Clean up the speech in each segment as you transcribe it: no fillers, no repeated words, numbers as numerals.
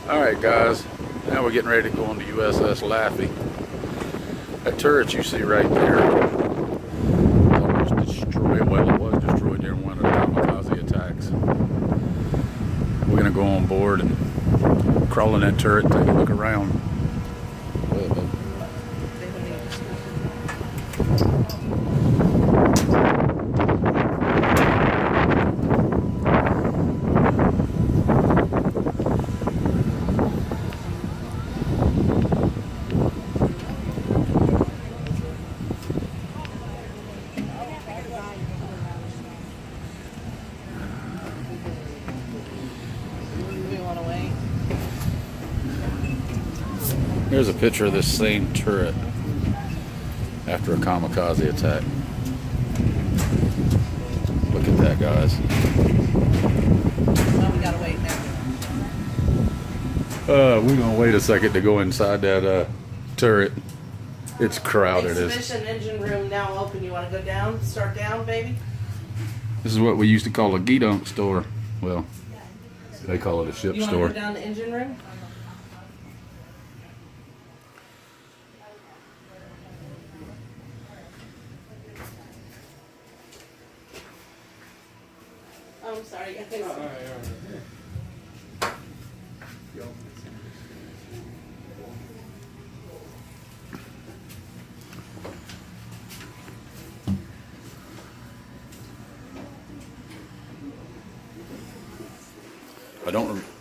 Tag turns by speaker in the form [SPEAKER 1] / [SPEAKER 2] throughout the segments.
[SPEAKER 1] Alright guys, now we're getting ready to go on the USS Laffey. That turret you see right there was destroyed, well it was destroyed during one of the kamikaze attacks. We're going to go on board and crawl in that turret and take a look around. Here's a picture of this same turret after a kamikaze attack. Look at that, guys.
[SPEAKER 2] Well, we gotta wait now.
[SPEAKER 1] We're gonna wait a second to go inside that turret. It's crowded.
[SPEAKER 2] Exhibition engine room now open. You want to go down? Start down, baby?
[SPEAKER 1] This is what we used to call a geedunk store. Well, they call it a ship
[SPEAKER 2] You want
[SPEAKER 1] store.
[SPEAKER 2] to go down the engine room? Oh, I'm sorry. I think so.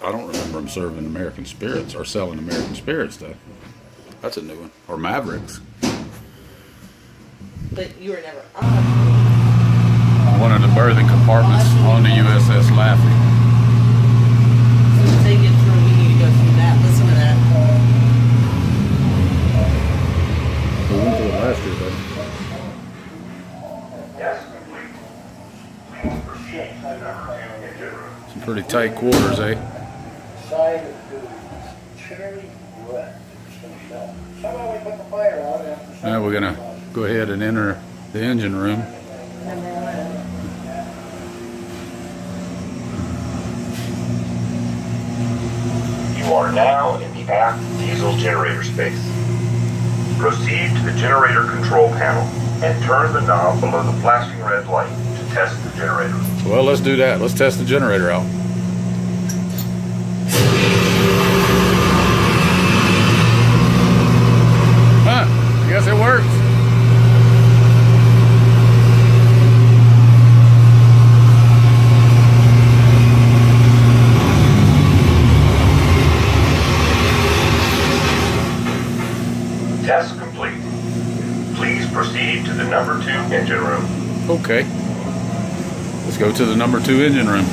[SPEAKER 1] I don't remember them serving American Spirits or selling American Spirits though. That's a new one. Or Mavericks.
[SPEAKER 2] But you were never
[SPEAKER 1] One of the berthing compartments on the USS Laffey.
[SPEAKER 2] So to take it through, we need to go through that. Listen to that.
[SPEAKER 1] We went through it last year, though. Some pretty tight quarters, eh? Now we're gonna go ahead and enter the engine room.
[SPEAKER 3] You are now in the aft diesel generator space. Proceed to the generator control panel and turn the knob below the flashing red light to test the generator.
[SPEAKER 1] Well, let's do that. Let's test the generator out. Huh, I guess it works.
[SPEAKER 3] Test complete. Please proceed to the number 2 engine room.
[SPEAKER 1] Okay. Let's go to the number 2 engine room.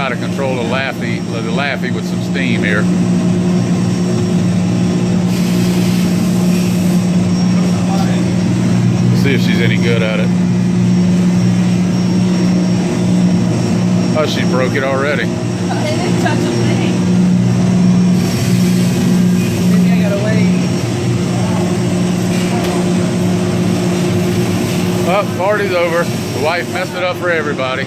[SPEAKER 1] To control the Laffey with some steam here. See if she's any good at it. Oh, she broke it already.
[SPEAKER 2] It didn't touch a thing. Maybe I gotta wait.
[SPEAKER 1] Oh, party's over. The wife messed it up for everybody.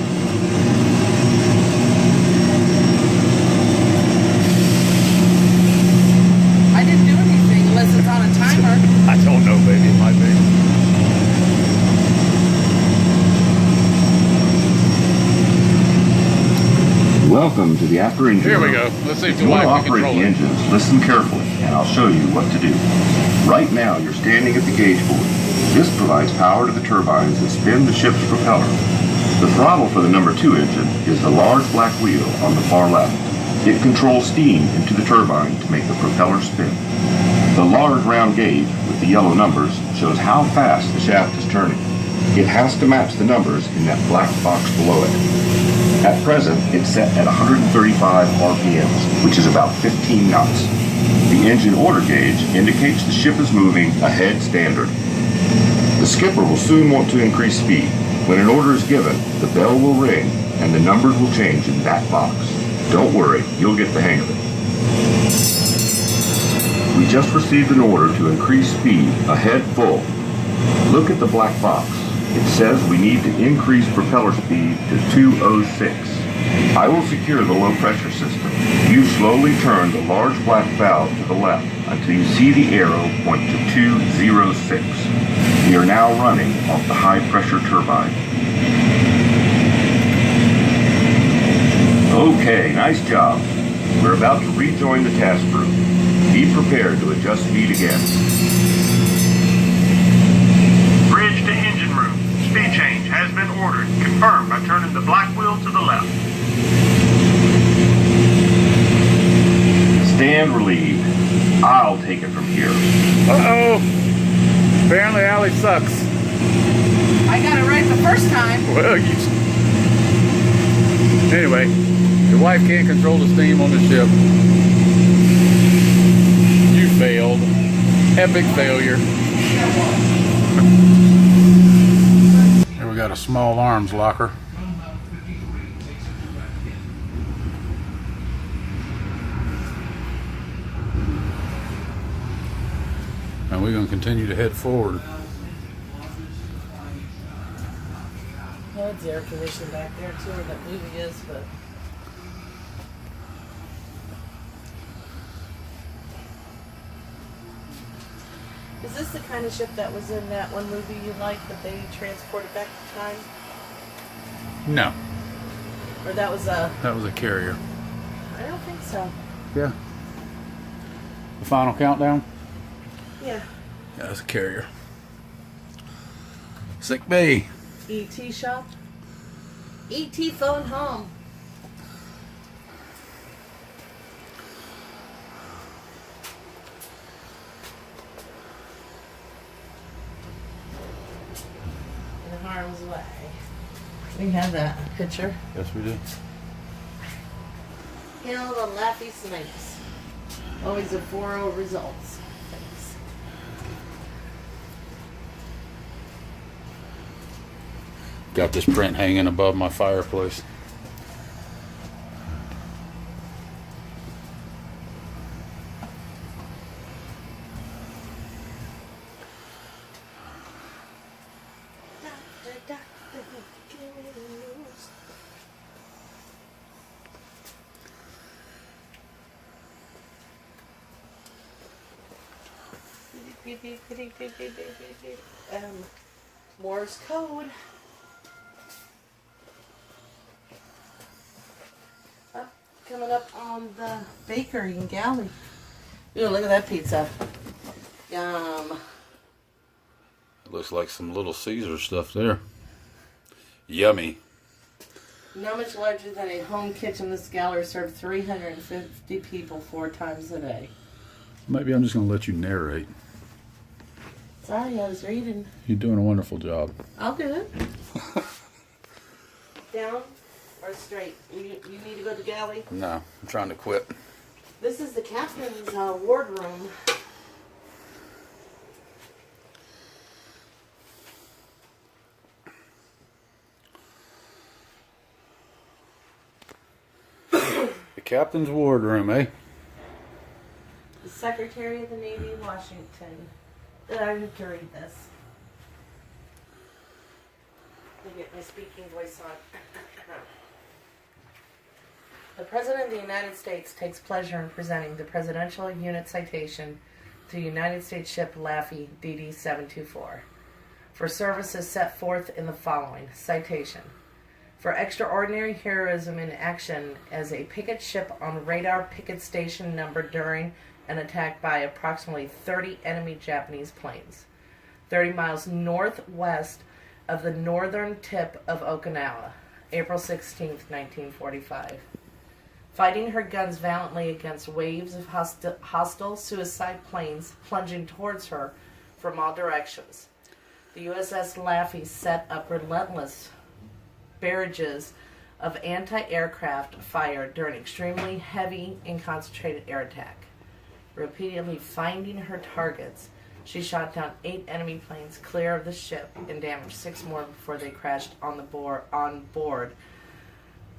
[SPEAKER 2] I didn't do anything unless it's on a timer.
[SPEAKER 1] I don't know, baby. It might be.
[SPEAKER 4] Welcome to the after engine.
[SPEAKER 1] Here we go. Let's see if the
[SPEAKER 4] you want
[SPEAKER 1] wife
[SPEAKER 4] to
[SPEAKER 1] can
[SPEAKER 4] operate
[SPEAKER 1] control
[SPEAKER 4] the
[SPEAKER 1] it.
[SPEAKER 4] engines, listen carefully.
[SPEAKER 3] and I'll show you what to do. Right now, you're standing at the gauge board. This provides power to the turbines that spin the ship's propeller. The throttle for the number 2 engine is the large black wheel on the far left. It controls steam into the turbine to make the propeller spin. The large round gauge with the yellow numbers shows how fast the shaft is turning. It has to match the numbers in that black box below it. At present, it's set at 135 RPMs, which is about 15 knots. The engine order gauge indicates the ship is moving ahead standard. The skipper will soon want to increase speed. When an order is given, the bell will ring and the numbers will change in that box. Don't worry, you'll get the hang of it. We just received an order to increase speed ahead full. Look at the black box. It says we need to increase propeller speed to 206. I will secure the low pressure system. You slowly turn the large black valve to the left until you see the arrow point to 206. We are now running off the high pressure turbine. Okay, nice job. We're about to rejoin the task group. Be prepared to adjust speed again.
[SPEAKER 4] Bridge to engine room. Speed change has been ordered. Confirmed by turning the black wheel to the left.
[SPEAKER 3] Stand relieved. I'll take it from here.
[SPEAKER 1] Uh-oh. Apparently Allie sucks.
[SPEAKER 2] I got it right the first time.
[SPEAKER 1] Well, Anyway, your wife can't control the steam on the ship. You failed. Epic failure. Here we got a small arms locker. And we're going to continue to head forward.
[SPEAKER 2] Well, it's air conditioning back there too, where that movie is, but is this the kind of ship that was in that one movie you liked that they transported back in time?
[SPEAKER 1] No,
[SPEAKER 2] Or that was
[SPEAKER 1] that was a carrier.
[SPEAKER 2] I don't think so.
[SPEAKER 1] Yeah. The final countdown?
[SPEAKER 2] Yeah.
[SPEAKER 1] Yeah, it's a carrier. Sick bay.
[SPEAKER 2] E.T. shop? E.T. phone home. In harm's way. We have that picture.
[SPEAKER 1] Yes, we do.
[SPEAKER 2] Hill the Laffey Snakes. Always a 4-0 results. Thanks.
[SPEAKER 1] Got this print hanging above my fireplace.
[SPEAKER 2] Morse code. Coming up on the bakery in Galley. Ooh, look at that pizza. Yum.
[SPEAKER 1] Looks like some Little Caesar stuff there. Yummy.
[SPEAKER 2] Not much larger than a home kitchen. This gallery served 350 people 4 times a day.
[SPEAKER 1] Maybe I'm just going to let you narrate.
[SPEAKER 2] Sorry, I was reading.
[SPEAKER 1] You're doing a wonderful job.
[SPEAKER 2] I'll do it. Down or straight? You need to go to galley?
[SPEAKER 1] No, I'm trying to quit.
[SPEAKER 2] This is the captain's wardroom.
[SPEAKER 1] The captain's wardroom, eh?
[SPEAKER 2] The Secretary of the Navy, Washington. I need to read this. Let me get my speaking voice on. The President of the United States takes pleasure in presenting the Presidential Unit Citation to United States ship Laffey DD-724 for services set forth in the following citation. for extraordinary heroism in action as a picket ship on radar picket station number during an attack by approximately 30 enemy Japanese planes, 30 miles northwest of the northern tip of Okinawa, April 16, 1945. Fighting her guns valiantly against waves of hostile suicide planes plunging towards her from all directions. The USS Laffey set up relentless barrages of anti-aircraft fire during extremely heavy and concentrated air attack. Repeatedly finding her targets, she shot down 8 enemy planes clear of the ship and damaged 6 more before they crashed on board.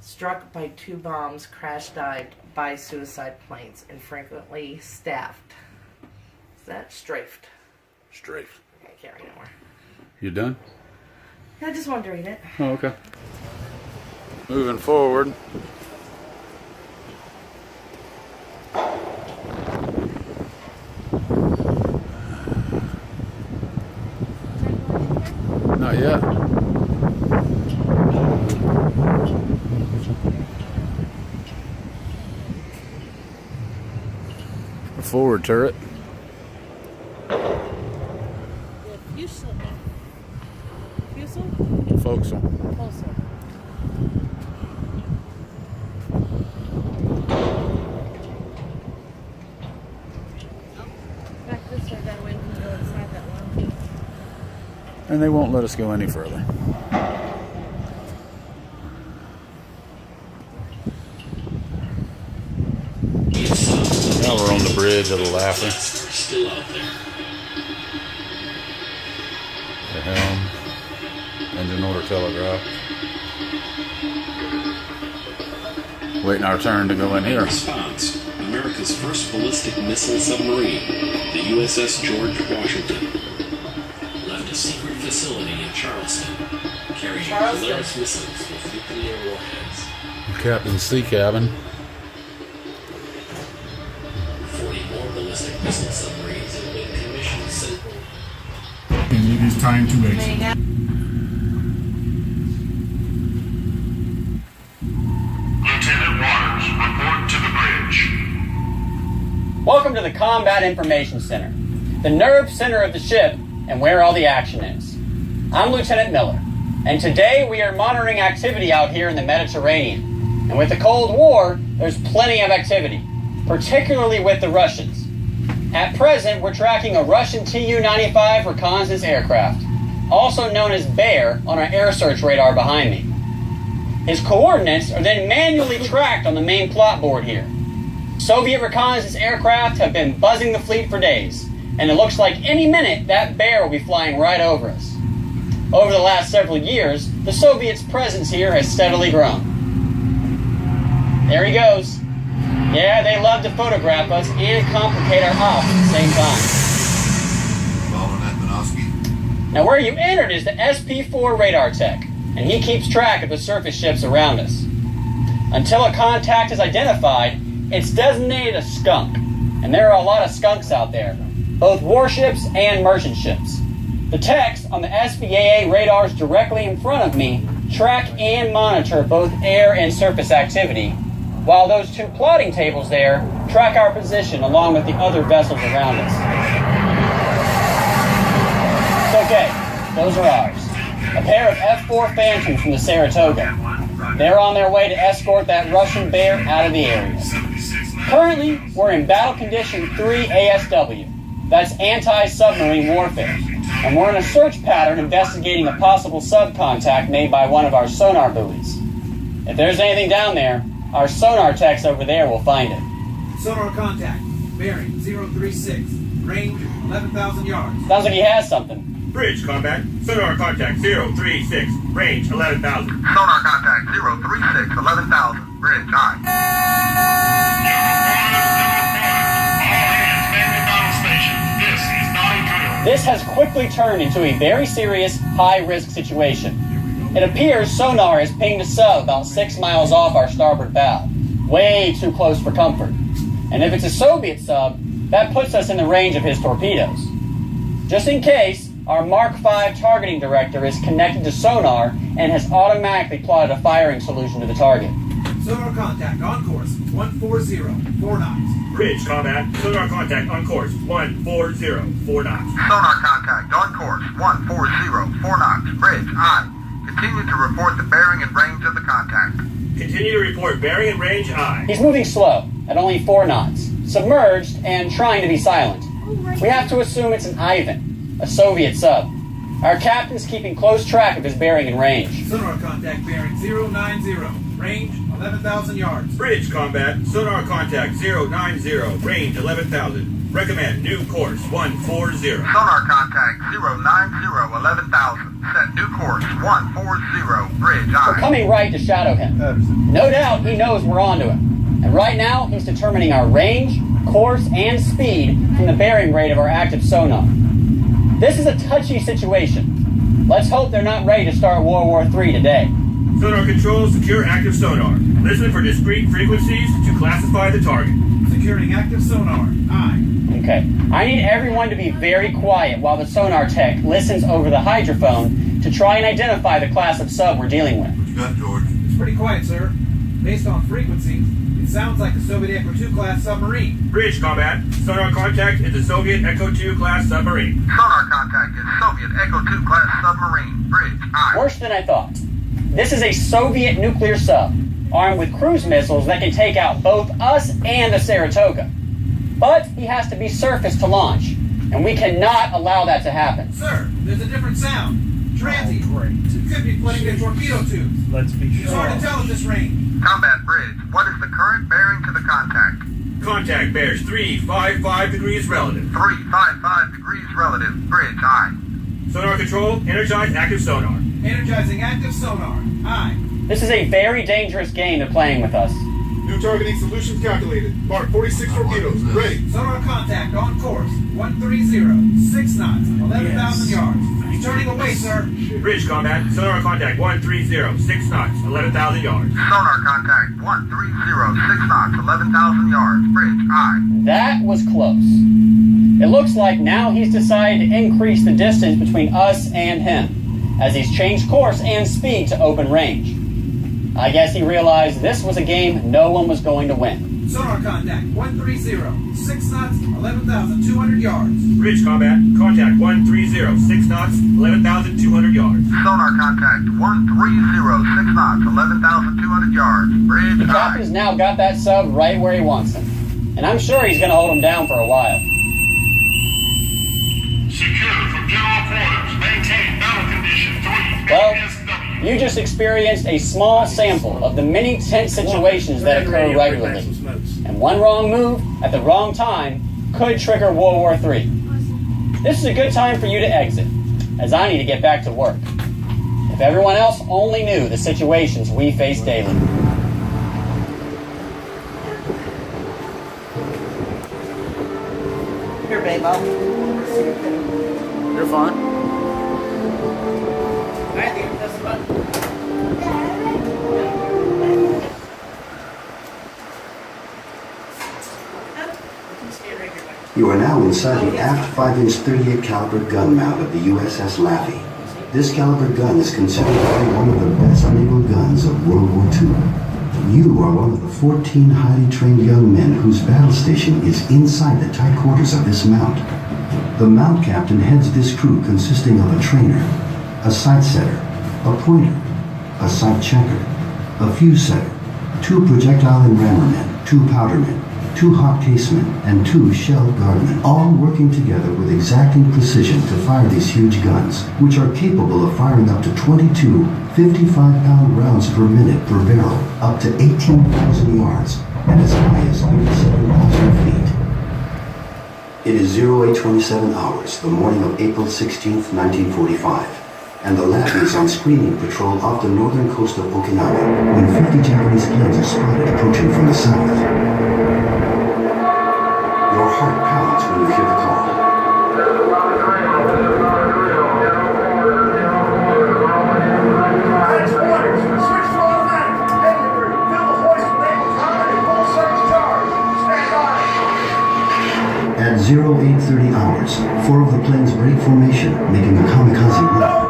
[SPEAKER 2] Struck by 2 bombs, crash-dived by suicide planes, and frequently staffed. Is that strafed?
[SPEAKER 1] Strafe.
[SPEAKER 2] Okay, I can't read anymore.
[SPEAKER 1] You done?
[SPEAKER 2] I just wanted to read it.
[SPEAKER 1] Oh, okay. Moving forward. Not yet. The forward turret. Forecastle.
[SPEAKER 2] Back this way, that way we can go inside that one.
[SPEAKER 1] And they won't let us go any further. Now we're on the bridge of the Laffey.
[SPEAKER 5] Still out there.
[SPEAKER 1] The helm. Engine order telegraph. Waiting our turn to go in here.
[SPEAKER 5] Response: America's first ballistic missile submarine, the USS George Washington, left a secret facility in Charleston, carrying Polaris missiles with nuclear warheads.
[SPEAKER 1] Captain's sea cabin.
[SPEAKER 5] 40 more ballistic missile submarines have been commissioned since.
[SPEAKER 6] And it is time to exit.
[SPEAKER 4] Lieutenant Waters, report to the bridge.
[SPEAKER 7] Welcome to the Combat Information Center, the nerve center of the ship and where all the action is. I'm Lieutenant Miller, and today we are monitoring activity out here in the Mediterranean. And with the Cold War, there's plenty of activity, particularly with the Russians. At present, we're tracking a Russian Tu-95 reconnaissance aircraft, also known as Bear, on our air search radar behind me. His coordinates are then manually tracked on the main plot board here. Soviet reconnaissance aircraft have been buzzing the fleet for days, and it looks like any minute that Bear will be flying right over us. Over the last several years, the Soviets' presence here has steadily grown. There he goes. Yeah, they love to photograph us and complicate our ops at the same time.
[SPEAKER 8] Following that, Minovsky.
[SPEAKER 7] Now where you entered is the SP4 radar tech, and he keeps track of the surface ships around us. Until a contact is identified, it's designated a skunk, and there are a lot of skunks out there, both warships and merchant ships. The techs on the SVAA radars directly in front of me track and monitor both air and surface activity, while those 2 plotting tables there track our position along with the other vessels around us. It's okay, those are ours. A pair of F-4 Phantoms from the Saratoga. They're on their way to escort that Russian Bear out of the area. Currently, we're in Battle Condition 3 ASW. That's anti-submarine warfare. And we're in a search pattern investigating a possible sub-contact made by one of our sonar buoys. If there's anything down there, our sonar techs over there will find it.
[SPEAKER 9] Sonar contact. Bearing 036. Range 11,000 yards.
[SPEAKER 7] Sounds like he has something.
[SPEAKER 4] Bridge combat. Sonar contact 036. Range 11,000.
[SPEAKER 8] Sonar contact 036, 11,000. Bridge, aye.
[SPEAKER 7] This has quickly turned into a very serious, high-risk situation. It appears sonar has pinged a sub about 6 miles off our starboard bow. Way too close for comfort. And if it's a Soviet sub, that puts us in the range of his torpedoes. Just in case, our Mark V targeting director is connected to sonar and has automatically plotted a firing solution to the target.
[SPEAKER 9] Sonar contact on course 140, 4 knots.
[SPEAKER 4] Bridge, combat. Sonar contact on course 140, 4 knots.
[SPEAKER 8] Sonar contact on course 140, 4 knots. Bridge, aye. Continue to report the bearing and range of the contact.
[SPEAKER 4] Continue to report bearing and range aye.
[SPEAKER 7] He's moving slow, at only 4 knots, submerged and trying to be silent. We have to assume it's an Ivan, a Soviet sub. Our captain's keeping close track of his bearing and range.
[SPEAKER 9] Sonar contact bearing 090. Range 11,000 yards.
[SPEAKER 4] Bridge, combat. Sonar contact 090. Range 11,000. Recommend new course 140.
[SPEAKER 8] Sonar contact 090, 11,000. Set new course 140. Bridge,
[SPEAKER 7] We're
[SPEAKER 8] aye.
[SPEAKER 7] coming right to shadow him. No doubt he knows we're onto him. And right now, he's determining our range, course, and speed from the bearing rate of our active sonar. This is a touchy situation. Let's hope they're not ready to start World War III today.
[SPEAKER 4] Sonar control, secure active sonar. Listen for discrete frequencies to classify the target.
[SPEAKER 9] Securing active sonar. Aye.
[SPEAKER 7] Okay. I need everyone to be very quiet while the sonar tech listens over the hydrophone to try and identify the class of sub we're dealing with.
[SPEAKER 8] What you got, George?
[SPEAKER 9] It's pretty quiet, sir. Based on frequencies, it sounds like a Soviet Echo 2 class submarine.
[SPEAKER 4] Bridge, combat. Sonar contact is a Soviet Echo 2 class submarine.
[SPEAKER 8] Sonar contact is Soviet Echo 2 class submarine. Bridge, aye.
[SPEAKER 7] Worse than I thought. This is a Soviet nuclear sub, armed with cruise missiles that can take out both us and the Saratoga. But he has to be surfaced to launch, and we cannot allow that to happen.
[SPEAKER 9] Sir, there's a different sound. Transient. It could be flooding the torpedo tubes.
[SPEAKER 6] Let's be
[SPEAKER 9] It's hard to tell at this range.
[SPEAKER 8] Combat bridge, what is the current bearing to the contact?
[SPEAKER 4] Contact bears 355 degrees relative.
[SPEAKER 8] 355 degrees relative. Bridge, aye.
[SPEAKER 4] Sonar control, energize active sonar.
[SPEAKER 9] Energizing active sonar. Aye.
[SPEAKER 7] This is a very dangerous game they're playing with us.
[SPEAKER 6] New targeting solutions calculated. Mark 46 torpedoes. Ready.
[SPEAKER 9] Sonar contact on course 130, 6 knots, 11,000 yards. He's turning away, sir.
[SPEAKER 4] Bridge, combat. Sonar contact 130, 6 knots, 11,000 yards.
[SPEAKER 8] Sonar contact 130, 6 knots, 11,000 yards. Bridge, aye.
[SPEAKER 7] That was close. It looks like now he's decided to increase the distance between us and him, as he's changed course and speed to open range. I guess he realized this was a game no one was going to win.
[SPEAKER 9] Sonar contact 130, 6 knots, 11,200 yards.
[SPEAKER 4] Bridge, combat. Contact 130, 6 knots, 11,200 yards.
[SPEAKER 8] Sonar contact 130, 6 knots, 11,200 yards. Bridge,
[SPEAKER 7] The
[SPEAKER 8] aye.
[SPEAKER 7] captain's now got that sub right where he wants him, and I'm sure he's going to hold him down for a while.
[SPEAKER 4] Secure from general quarters. Maintain battle condition 3.
[SPEAKER 7] Well, you just experienced a small sample of the many tense situations that occur regularly. And one wrong move at the wrong time could trigger World War III. This is a good time for you to exit, as I need to get back to work. If everyone else only knew the situations we face daily.
[SPEAKER 2] Here, babe, I'll see your thing.
[SPEAKER 1] You're fine.
[SPEAKER 2] All right, then, that's the button.
[SPEAKER 10] You are now inside the aft 5-inch 38 caliber gun mount of the USS Laffey. This caliber gun is considered to be one of the best naval guns of World War II. You are one of the 14 highly trained young men whose battle station is inside the tight quarters of this mount. The mount captain heads this crew consisting of a trainer, a sight setter, a pointer, a sight checker, a fuse setter, 2 projectile and rammer men, 2 powder men, 2 hot casemen, and 2 shell guardmen, all working together with exacting precision to fire these huge guns, which are capable of firing up to 22 55-pound rounds per minute per barrel, up to 18,000 yards, and as high as 37,000 feet. It is 0827 hours, the morning of April 16th, 1945, and the Laffey is on screening patrol off the northern coast of Okinawa when 50 Japanese planes are spotted approaching from the south. Your heart pounds when you hear the call. At 0830 hours, 4 of the planes break formation, making a kamikaze run.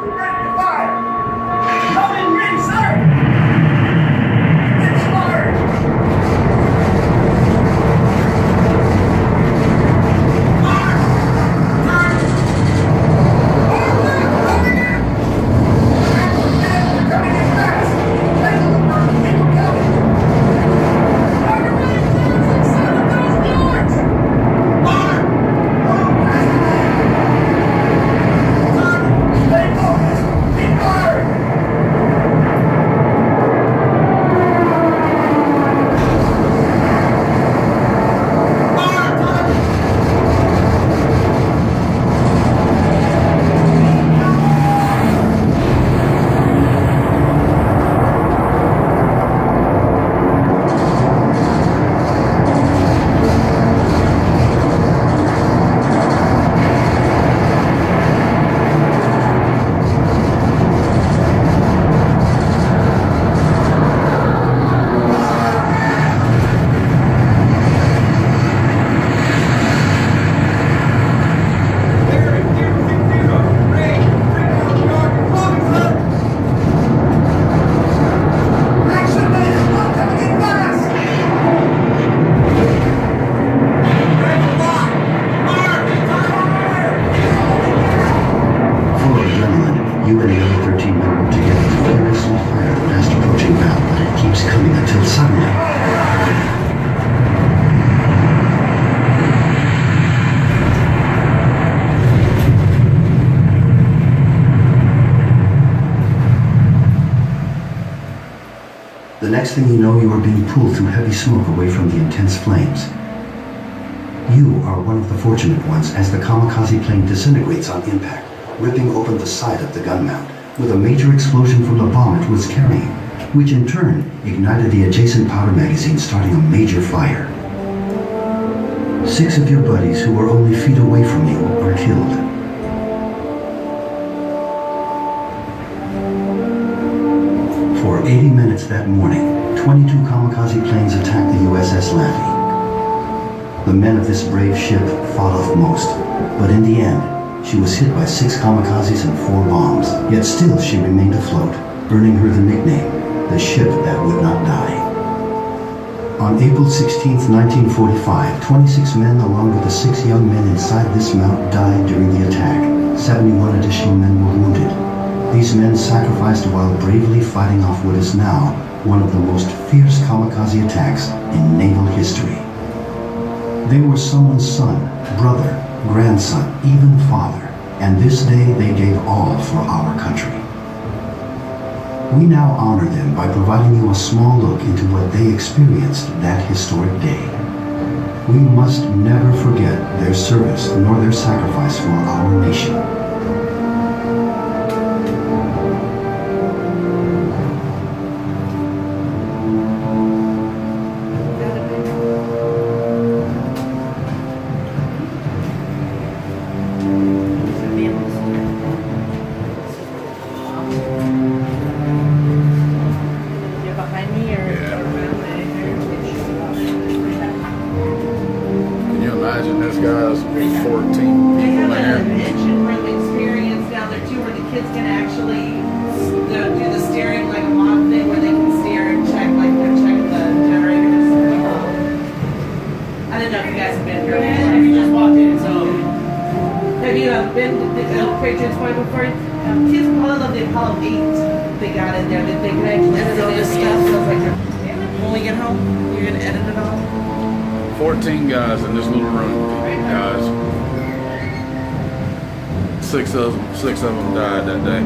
[SPEAKER 10] next thing you know, you are being pulled through heavy smoke away from the intense flames. You are one of the fortunate ones as the kamikaze plane disintegrates on impact, ripping open the side of the gun mount, with a major explosion from the bomb it was carrying, which in turn ignited the adjacent powder magazine, starting a major fire. 6 of your buddies who were only feet away from you are killed. For 80 minutes that morning, 22 kamikaze planes attacked the USS Laffey. The men of this brave ship fought off most, but in the end, she was hit by 6 kamikazes and 4 bombs. Yet still she remained afloat, earning her the nickname, the ship that would not die. On April 16, 1945, 26 men along with the 6 young men inside this mount died during the attack. 71 additional men were wounded. These men sacrificed while bravely fighting off what is now one of the most fierce kamikaze attacks in naval history. They were someone's son, brother, grandson, even father, and this day they gave all for our country. We now honor them by providing you a small look into what they experienced that historic day. We must never forget their service nor their sacrifice for our nation.
[SPEAKER 1] Imagine this guy's 14 people
[SPEAKER 2] They have
[SPEAKER 1] there.
[SPEAKER 2] an engine room experience down there too, where the kids can actually do the steering like a mod thing, where they can steer and check, like they're checking the generators. I didn't know if you guys have been here.
[SPEAKER 9] We just walked in, so.
[SPEAKER 2] Have you been to the Patroits Point before? Kids probably love the Apollo 8. They got in there, that they can actually edit all this stuff. So it's like when we get home, you're gonna edit it all.
[SPEAKER 1] 14 guys in this little room, guys. 6 of them died that day.